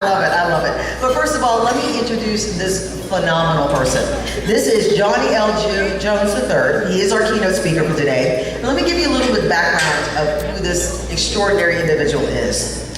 I love it. But first of all, let me introduce this phenomenal person. This is Johnie L Jone III. He is our keynote speaker for today. And let me give you a little bit of background of who this extraordinary individual is.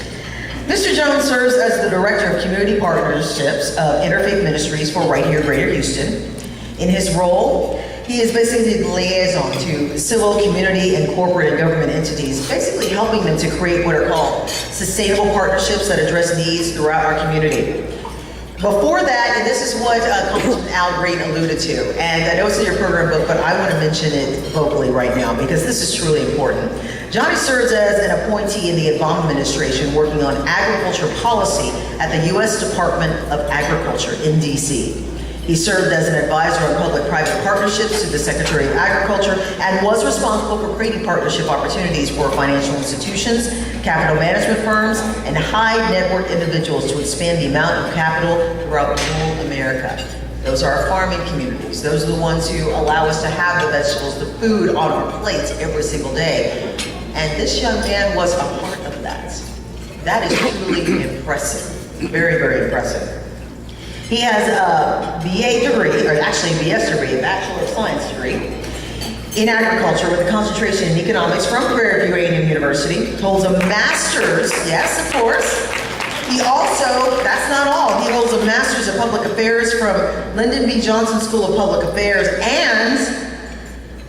Mr. Jones serves as the Director of Community Partnerships of Interfaith Ministries for right here, Greater Houston. In his role, he is basically the liaison to civil, community, and corporate and government entities, basically helping them to create what are called sustainable partnerships that address needs throughout our community. Before that, and this is what Congressman Al Green alluded to, and I know it's in your program book, but I want to mention it vocally right now because this is truly important. Johnie serves as an appointee in the Obama administration working on agriculture policy at the U.S. Department of Agriculture in D.C. He served as an advisor on public-private partnerships to the Secretary of Agriculture and was responsible for creating partnership opportunities for financial institutions, capital management firms, and high-net-worth individuals to expand the amount of capital throughout rural America. Those are our farming communities. Those are the ones who allow us to have the vegetables, the food on our plates every single day. And this young man was a part of that. That is truly impressive. Very, very impressive. He has a BA degree, or actually a BS degree, a Bachelor of Science degree, in agriculture with a concentration in economics from Prairie View A&M University. Holds a master's, yes, of course. He also, that's not all, he holds a master's of public affairs from Lyndon B. Johnson School of Public Affairs, and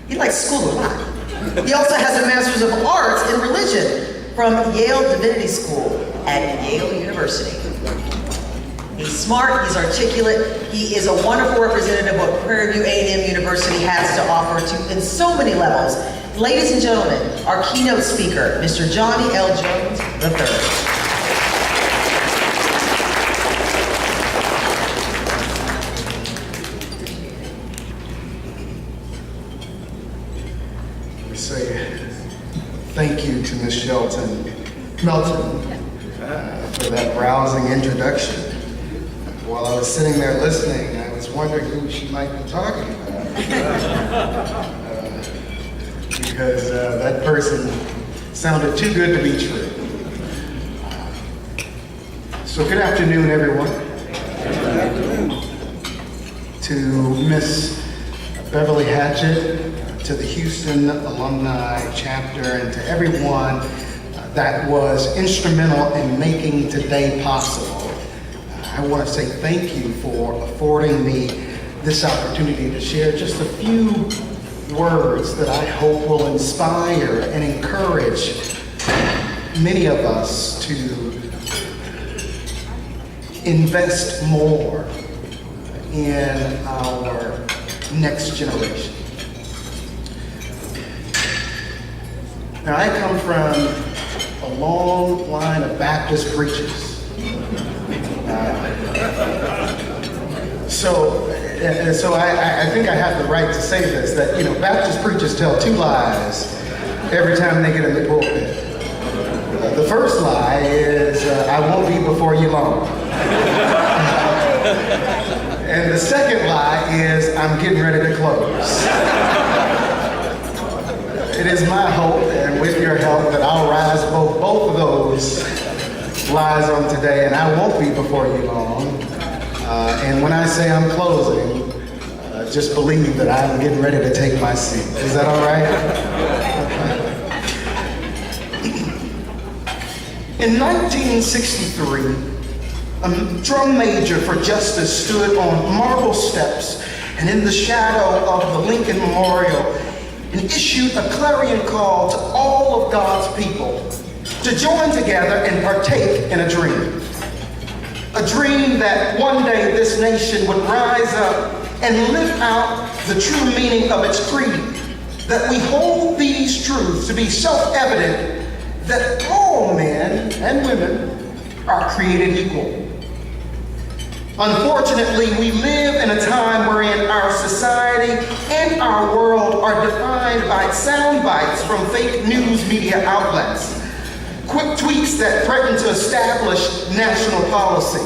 he likes school a lot. He also has a master's of arts in religion from Yale Divinity School at Yale University. He's smart, he's articulate, he is a wonderful representative of what Prairie View A&M University has to offer to in so many levels. Ladies and gentlemen, our keynote speaker, Mr. Johnie L Jone III. Say thank you to Ms. Melton for that rousing introduction. While I was sitting there listening, I was wondering who she might be talking about. Because that person sounded too good to be true. So good afternoon, everyone. To Miss Beverly Hatchett, to the Houston Alumni chapter, and to everyone that was instrumental in making today possible. I want to say thank you for affording me this opportunity to share just a few words that I hope will inspire and encourage many of us to invest more in our next generation. Now, I come from a long line of Baptist preachers. So I think I have the right to say this, that, you know, Baptist preachers tell two lies every time they get in the pulpit. The first lie is, I won't be before you long. And the second lie is, I'm getting ready to close. It is my hope, and with your help, that I'll rise above both of those lies on today, and I won't be before you long. And when I say I'm closing, just believe that I'm getting ready to take my seat. Is that all right? In 1963, a drum major for justice stood on marble steps and in the shadow of the Lincoln Memorial and issued a clarion call to all of God's people to join together and partake in a dream. A dream that one day this nation would rise up and live out the true meaning of its creed. That we hold these truths to be self-evident that all men and women are created equal. Unfortunately, we live in a time wherein our society and our world are defined by sound bites from fake news media outlets. Quick tweets that threaten to establish national policy.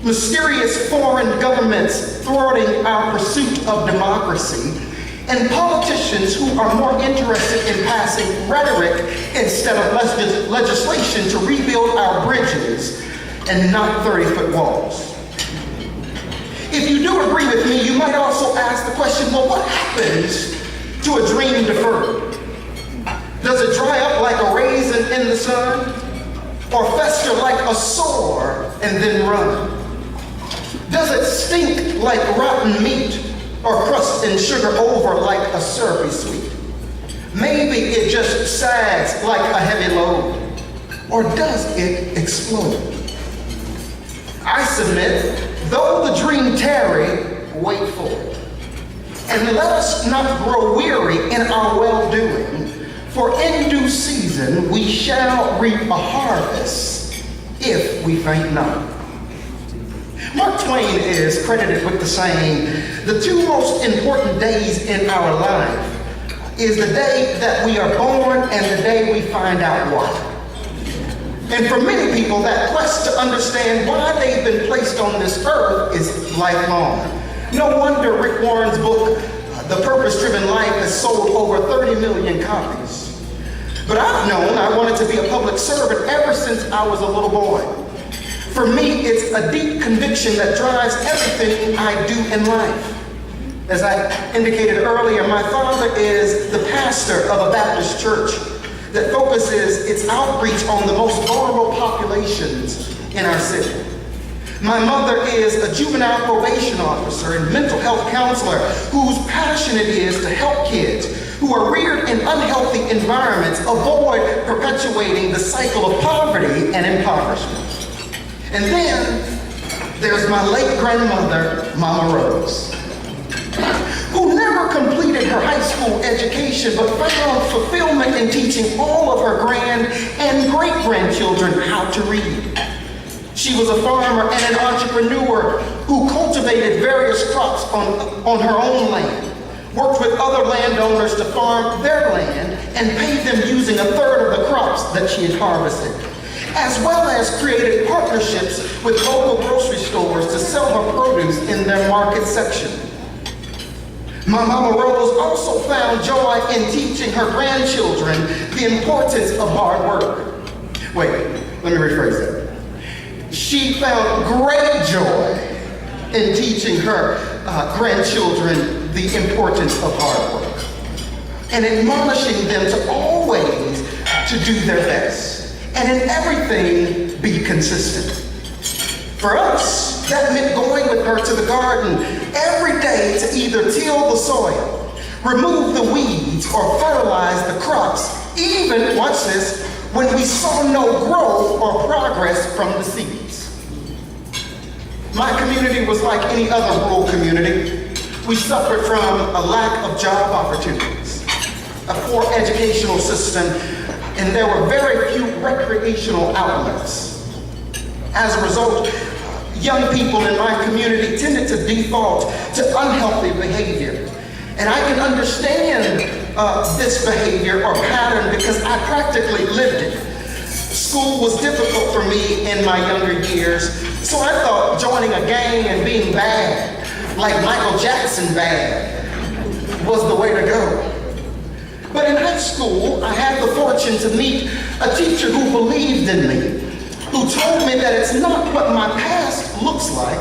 Mysterious foreign governments thwarting our pursuit of democracy. And politicians who are more interested in passing rhetoric instead of legislation to rebuild our bridges and not 30-foot walls. If you do agree with me, you might also ask the question, well, what happens to a dream deferred? Does it dry up like a raisin in the sun? Or fester like a sore and then run? Does it stink like rotten meat or crust and sugar over like a syrupy sweet? Maybe it just sags like a heavy load. Or does it explode? I submit, though the dream tarry, wait for it. And let us not grow weary in our well-doing, for in due season we shall reap a harvest if we faint not. Mark Twain is credited with the saying, the two most important days in our life is the day that we are born and the day we find out why. And for many people, that quest to understand why they've been placed on this earth is lifelong. No wonder Rick Warren's book, The Purpose-Driven Life, has sold over 30 million copies. But I've known I wanted to be a public servant ever since I was a little boy. For me, it's a deep conviction that drives everything I do in life. As I indicated earlier, my father is the pastor of a Baptist church that focuses its outreach on the most vulnerable populations in our city. My mother is a juvenile probation officer and mental health counselor whose passion it is to help kids who are reared in unhealthy environments avoid perpetuating the cycle of poverty and impoverishment. And then there's my late grandmother, Mama Rose, who never completed her high school education but found fulfillment in teaching all of her grand and great-grandchildren how to read. She was a farmer and an entrepreneur who cultivated various crops on her own land, worked with other landowners to farm their land, and paid them using a third of the crops that she had harvested, as well as created partnerships with local grocery stores to sell her produce in their market section. My Mama Rose also found joy in teaching her grandchildren the importance of hard work. Wait, let me rephrase that. She found great joy in teaching her grandchildren the importance of hard work and admonishing them to always to do their best and in everything be consistent. For us, that meant going with her to the garden every day to either till the soil, remove the weeds, or fertilize the crops, even, watch this, when we saw no growth or progress from the seeds. My community was like any other rural community. We suffered from a lack of job opportunities, a poor educational system, and there were very few recreational outlets. As a result, young people in my community tended to default to unhealthy behavior. And I can understand this behavior or pattern because I practically lived it. School was difficult for me in my younger years, so I thought joining a gang and being bad, like Michael Jackson bad, was the way to go. But in high school, I had the fortune to meet a teacher who believed in me, who told me that it's not what my past looks like,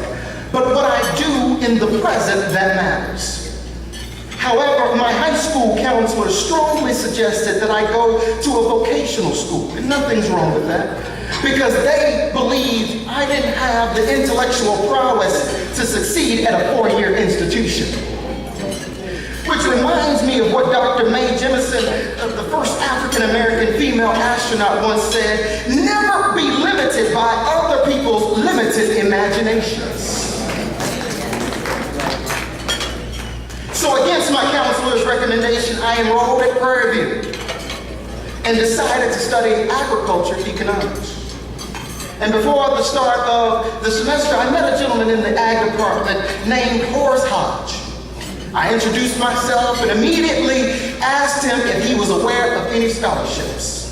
but what I do in the present that matters. However, my high school counselor strongly suggested that I go to a vocational school, and nothing's wrong with that, because they believed I didn't have the intellectual prowess to succeed at a four-year institution. Which reminds me of what Dr. Mae Jemison, the first African-American female astronaut, once said, never be limited by other people's limited imaginations. So against my counselor's recommendation, I enrolled at Prairie View and decided to study agriculture economics. And before the start of the semester, I met a gentleman in the ag department named Horace Hodge. I introduced myself and immediately asked him if he was aware of any scholarships.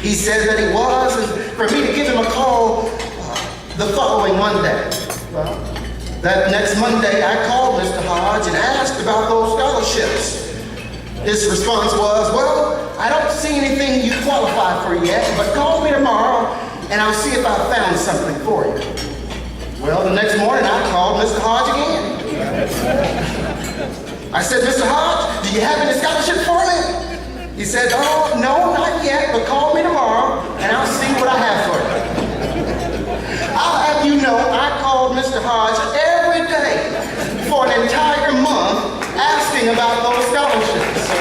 He said that he was, and for me to give him a call the following Monday. Well, that next Monday, I called Mr. Hodge and asked about those scholarships. His response was, well, I don't see anything you qualify for yet, but call me tomorrow and I'll see if I found something for you. Well, the next morning I called Mr. Hodge again. I said, Mr. Hodge, do you have any scholarship for me? He said, oh, no, not yet, but call me tomorrow and I'll see what I have for you. I'll have you know, I called Mr. Hodge every day for an entire month asking about those scholarships.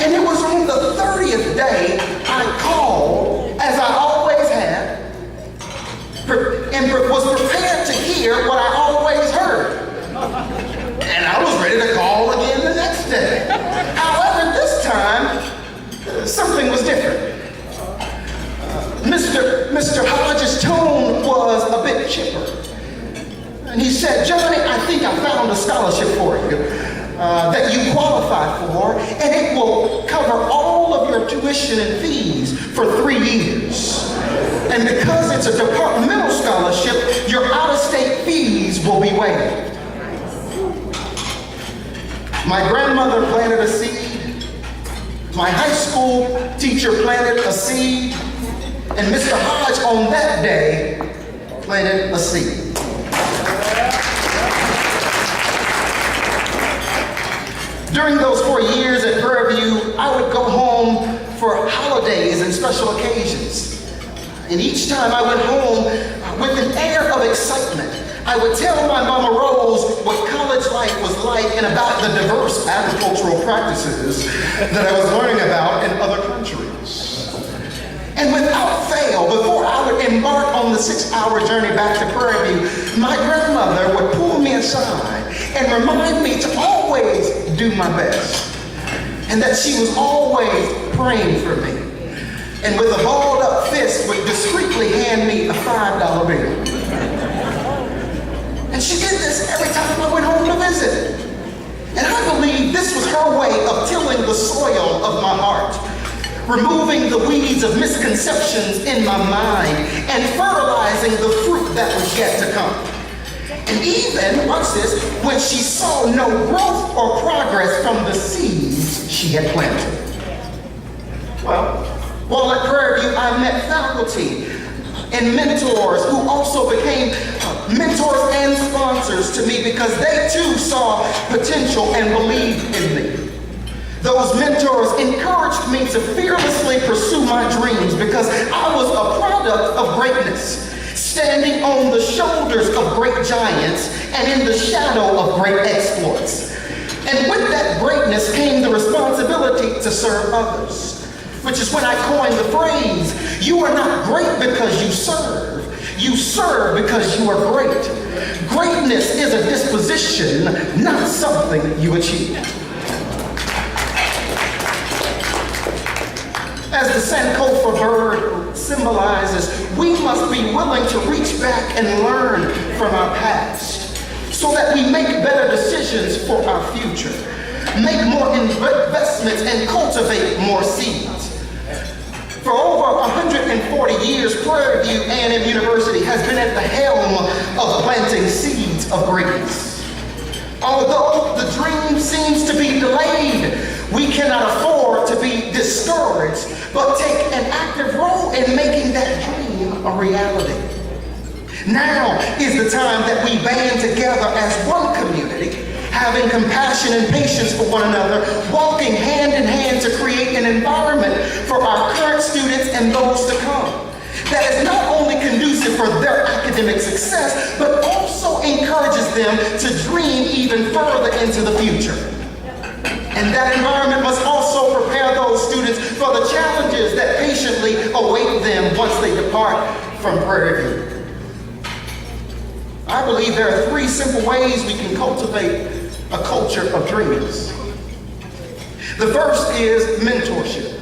And it was on the 30th day I called, as I always had, and was prepared to hear what I always heard. And I was ready to call again the next day. However, this time, something was different. Mr. Hodge's tone was a bit chipper. And he said, Johnny, I think I found a scholarship for you that you qualify for, and it will cover all of your tuition and fees for 3 years. And because it's a departmental scholarship, your out-of-state fees will be waived. My grandmother planted a seed, my high school teacher planted a seed, and Mr. Hodge on that day planted a seed. During those 4 years at Prairie View, I would go home for holidays and special occasions. And each time I went home with an air of excitement, I would tell my Mama Rose what college life was like and about the diverse agricultural practices that I was learning about in other countries. And without fail, before I would embark on the 6-hour journey back to Prairie View, my grandmother would pull me aside and remind me to always do my best, and that she was always praying for me, and with a balled up fist would discreetly hand me a $5 bill. And she did this every time I went home to visit. And I believe this was her way of tilling the soil of my heart, removing the weeds of misconceptions in my mind, and fertilizing the fruit that was yet to come. And even, watch this, when she saw no growth or progress from the seeds she had planted. Well, while at Prairie View, I met faculty and mentors who also became mentors and sponsors to me because they too saw potential and believed in me. Those mentors encouraged me to fearlessly pursue my dreams because I was a product of greatness, standing on the shoulders of great giants and in the shadow of great exploits. And with that greatness came the responsibility to serve others, which is when I coined the phrase, you are not great because you serve because you are great. Greatness is a disposition, not something you achieve. As the Sankofa bird symbolizes, we must be willing to reach back and learn from our past so that we make better decisions for our future, make more investments, and cultivate more seeds. For over 140 years, Prairie View A&M University has been at the helm of planting seeds of greatness. Although the dream seems to be delayed, we cannot afford to be discouraged, but take an active role in making that dream a reality. Now is the time that we band together as one community, having compassion and patience for one another, walking hand in hand to create an environment for our current students and those to come that is not only conducive for their academic success, but also encourages them to dream even further into the future. And that environment must also prepare those students for the challenges that patiently await them once they depart from Prairie View. I believe there are 3 simple ways we can cultivate a culture of dreamers. The first is mentorship.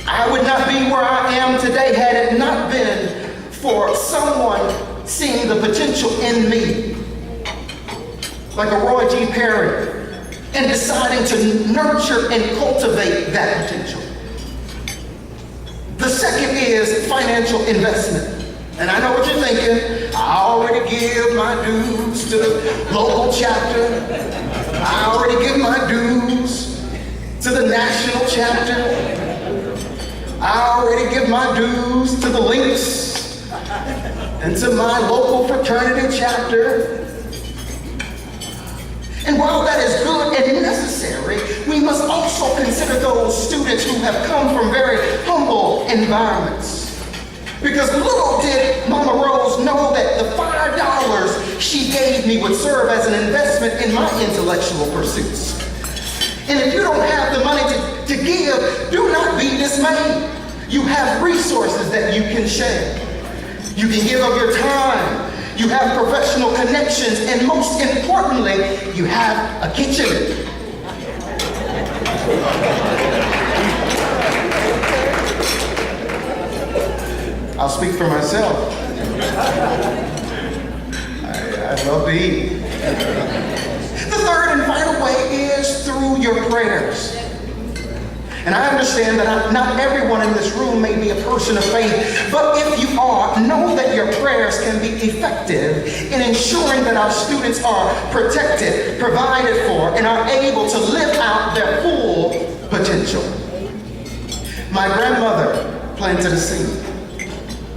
I would not be where I am today had it not been for someone seeing the potential in me, like a Roy G. Perry, and deciding to nurture and cultivate that potential. The second is financial investment. And I know what you're thinking. I already give my dues to the local chapter. I already give my dues to the national chapter. I already give my dues to the links and to my local fraternity chapter. And while that is good and necessary, we must also consider those students who have come from very humble environments. Because little did Mama Rose know that the $5 she gave me would serve as an investment in my intellectual pursuits. And if you don't have the money to give, do not be dismayed. You have resources that you can share. You can give of your time. You have professional connections, and most importantly, you have a kitchen. I'll speak for myself. I love to eat. The third and final way is through your prayers. And I understand that not everyone in this room may be a person of faith, but if you are, know that your prayers can be effective in ensuring that our students are protected, provided for, and are able to live out their full potential. My grandmother planted a seed.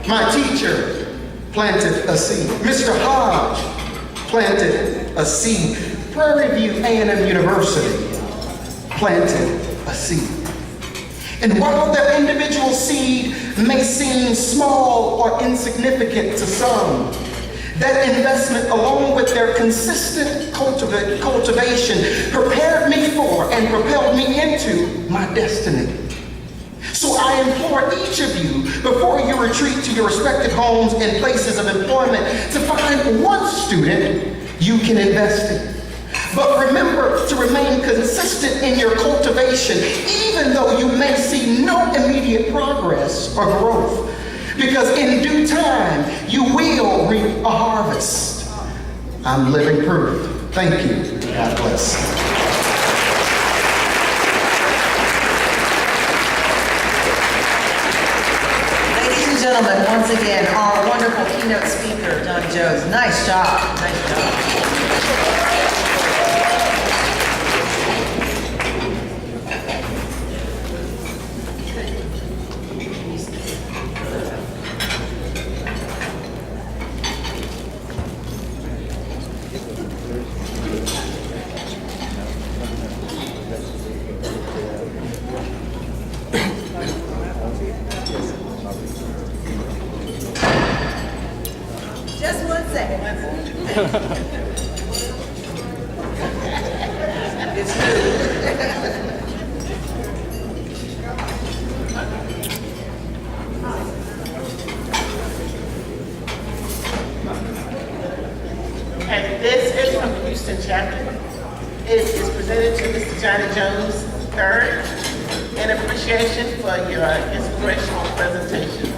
My teacher planted a seed. Mr. Hodge planted a seed. Prairie View A&M University planted a seed. And while their individual seed may seem small or insignificant to some, that investment, along with their consistent cultivation, prepared me for and propelled me into my destiny. So I implore each of you, before you retreat to your respective homes and places of employment, to find one student you can invest in. But remember to remain consistent in your cultivation, even though you may see no immediate progress or growth. Because in due time, you will reap a harvest. I'm living proof. Thank you. God bless. Ladies and gentlemen, once again, our wonderful keynote speaker, Johnie Jones. Nice job. Nice job. Just 1 second. It's new. And this is from the Houston chapter. It is presented to Mr. Johnie Jones III in appreciation for your inspirational presentation.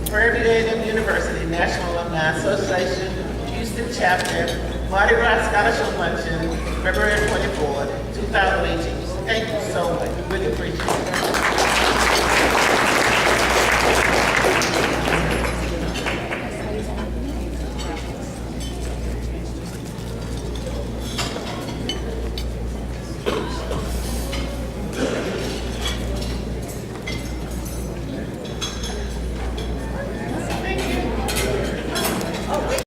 Prairie View A&M University National Alumni Association, Houston chapter, Mardi Gras Scholarship Luncheon, February 24th,